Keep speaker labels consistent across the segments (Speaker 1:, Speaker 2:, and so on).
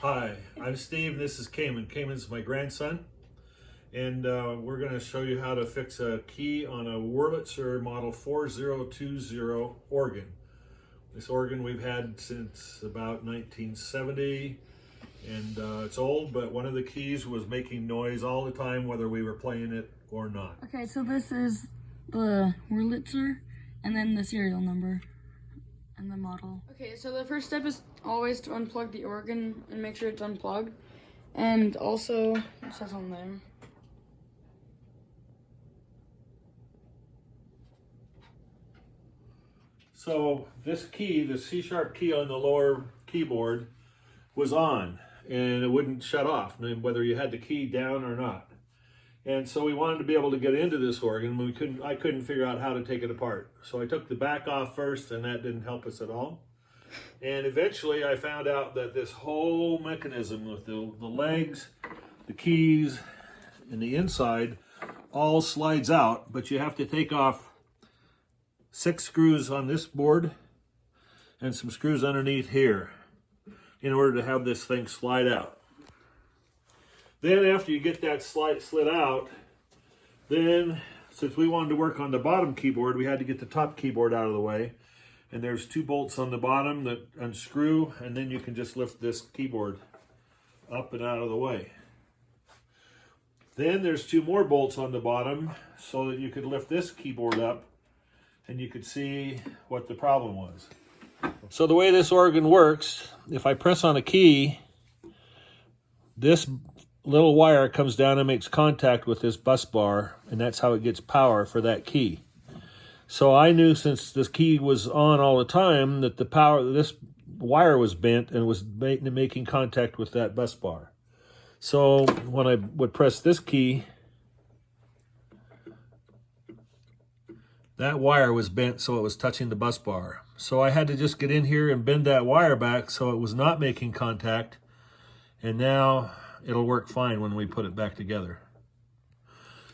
Speaker 1: Hi, I'm Steve and this is Cayman. Cayman's my grandson, and we're going to show you how to fix a key on a Wurlitzer model 4020 organ. This organ we've had since about 1970, and it's old, but one of the keys was making noise all the time whether we were playing it or not.
Speaker 2: Okay, so this is the Wurlitzer and then the serial number and the model.
Speaker 3: Okay, so the first step is always to unplug the organ and make sure it's unplugged. And also, it says on there.
Speaker 1: So this key, the C-sharp key on the lower keyboard, was on and it wouldn't shut off, whether you had the key down or not. And so we wanted to be able to get into this organ. I couldn't figure out how to take it apart. So I took the back off first, and that didn't help us at all. And eventually I found out that this whole mechanism with the legs, the keys, and the inside all slides out, but you have to take off 6 screws on this board and some screws underneath here in order to have this thing slide out. Then after you get that slid out, then since we wanted to work on the bottom keyboard, we had to get the top keyboard out of the way. And there's 2 bolts on the bottom that unscrew, and then you can just lift this keyboard up and out of the way. Then there's 2 more bolts on the bottom so that you could lift this keyboard up and you could see what the problem was. So the way this organ works, if I press on a key, this little wire comes down and makes contact with this bus bar, and that's how it gets power for that key. So I knew, since this key was on all the time, that this wire was bent and was making contact with that bus bar. So when I would press this key, that wire was bent so it was touching the bus bar. So I had to just get in here and bend that wire back so it was not making contact, and now it'll work fine when we put it back together.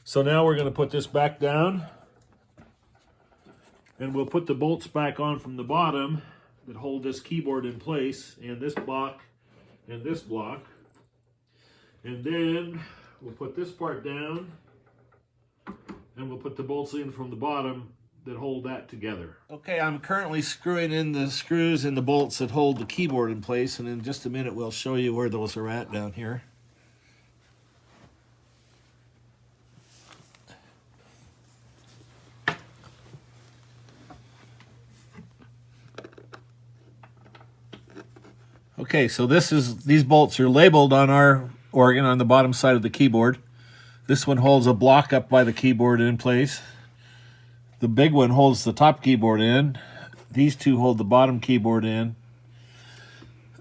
Speaker 1: So now we're going to put this back down, and we'll put the bolts back on from the bottom that hold this keyboard in place, and this block and this block. And then we'll put this part down, and we'll put the bolts in from the bottom that hold that together. Okay, I'm currently screwing in the screws and the bolts that hold the keyboard in place, and in just a minute we'll show you where those are at down here. Okay, so these bolts are labeled on our organ on the bottom side of the keyboard. This one holds a block up by the keyboard in place. The big one holds the top keyboard in. These 2 hold the bottom keyboard in.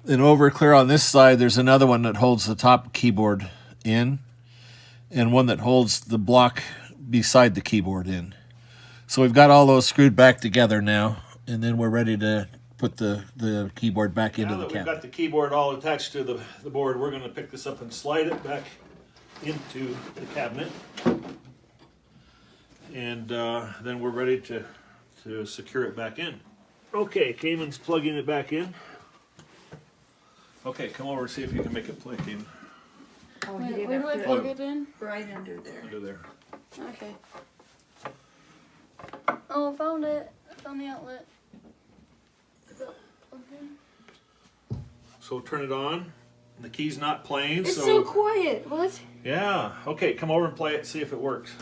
Speaker 1: And over clear on this side, there's another one that holds the top keyboard in, and one that holds the block beside the keyboard in. So we've got all those screwed back together now, and then we're ready to put the keyboard back into the cabinet. Now that we've got the keyboard all attached to the board, we're going to pick this up and slide it back into the cabinet. And then we're ready to secure it back in. Okay, Cayman's plugging it back in. Okay, come over and see if you can make it play, Cayman.
Speaker 3: Oh, where do I plug it in?
Speaker 4: Right under there.
Speaker 1: Under there.
Speaker 3: Okay.
Speaker 2: Oh, found it. I found the outlet.
Speaker 1: So turn it on. The key's not playing.
Speaker 3: It's so quiet. What?
Speaker 1: Yeah. Okay, come over and play it. See if it works.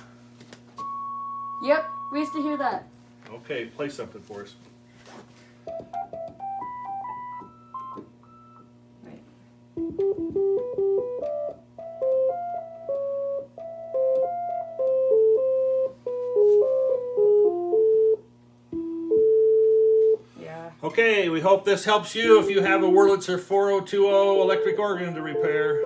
Speaker 3: Yep, we used to hear that.
Speaker 1: Okay, play something for us.
Speaker 3: Right. Yeah.
Speaker 1: Okay, we hope this helps you if you have a Wurlitzer 4020 electric organ to repair.